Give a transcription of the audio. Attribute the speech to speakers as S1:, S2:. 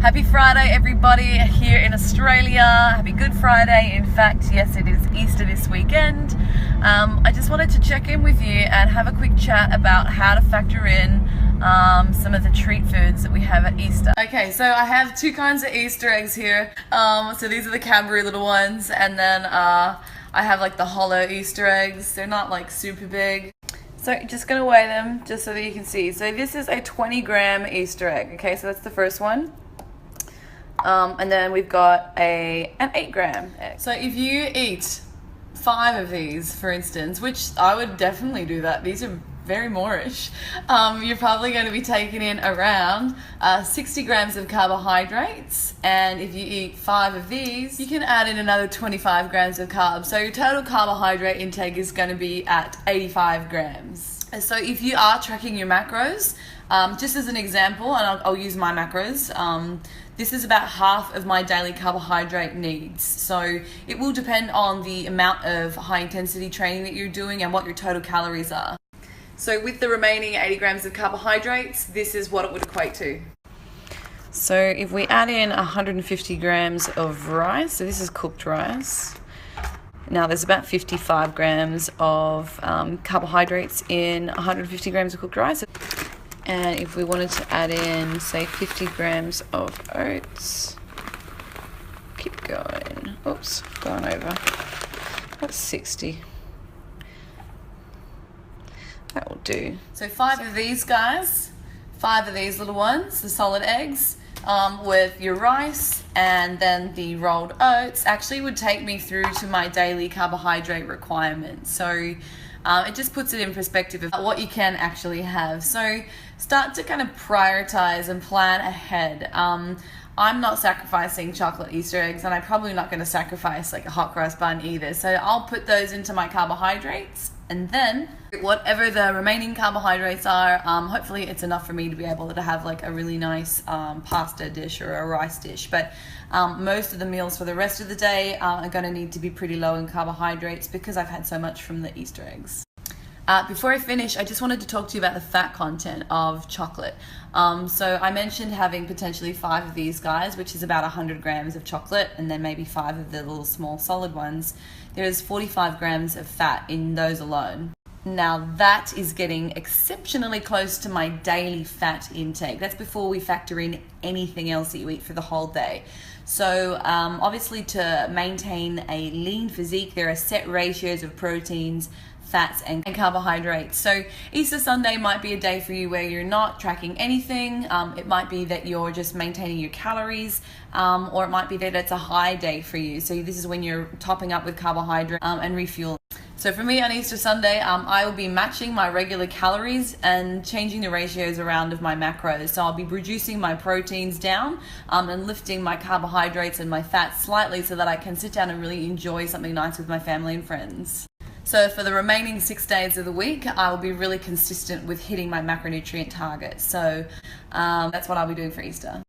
S1: Happy Friday, everybody here in Australia. Happy Good Friday. In fact, yes, it is Easter this weekend. I just wanted to check in with you and have a quick chat about how to factor in some of the treat foods that we have at Easter. Okay, so I have two kinds of Easter eggs here. So these are the Cadbury little ones, and then I have like the hollow Easter eggs. They're not like super big. So just gonna weigh them just so that you can see. So this is a 20-gram Easter egg. Okay, so that's the first one. And then we've got an 8-gram egg. So if you eat 5 of these, for instance, which I would definitely do that, these are very moreish, you're probably going to be taking in around 60 grams of carbohydrates. And if you eat 5 of these, you can add in another 25 grams of carbs. So your total carbohydrate intake is going to be at 85 grams. And so if you are tracking your macros, just as an example, and I'll use my macros, this is about half of my daily carbohydrate needs. So it will depend on the amount of high intensity training that you're doing and what your total calories are. So with the remaining 80 grams of carbohydrates, this is what it would equate to. So if we add in 150 grams of rice, so this is cooked rice. Now there's about 55 grams of carbohydrates in 150 grams of cooked rice. And if we wanted to add in, say, 50 grams of oats, keep going. Oops, going over. That's 60. That will do. So 5 of these guys, 5 of these little ones, the solid eggs, with your rice and then the rolled oats actually would take me through to my daily carbohydrate requirement. So it just puts it in perspective of what you can actually have. So start to kind of prioritize and plan ahead. I'm not sacrificing chocolate Easter eggs, and I'm probably not going to sacrifice like a hot cross bun either. So I'll put those into my carbohydrates, and then whatever the remaining carbohydrates are, hopefully it's enough for me to be able to have like a really nice pasta dish or a rice dish. But most of the meals for the rest of the day are going to need to be pretty low in carbohydrates because I've had so much from the Easter eggs. Before I finish, I just wanted to talk to you about the fat content of chocolate. So I mentioned having potentially 5 of these guys, which is about 100 grams of chocolate, and then maybe 5 of the little small solid ones. There's 45 grams of fat in those alone. Now that is getting exceptionally close to my daily fat intake. That's before we factor in anything else that you eat for the whole day. So obviously to maintain a lean physique, there are set ratios of proteins, fats and carbohydrates. So Easter Sunday might be a day for you where you're not tracking anything. It might be that you're just maintaining your calories, or it might be that it's a high day for you. So this is when you're topping up with carbohydrate and refueling. So for me on Easter Sunday, I will be matching my regular calories and changing the ratios around of my macros. So I'll be reducing my proteins down and lifting my carbohydrates and my fats slightly so that I can sit down and really enjoy something nice with my family and friends. So for the remaining 6 days of the week, I will be really consistent with hitting my macronutrient targets. So that's what I'll be doing for Easter.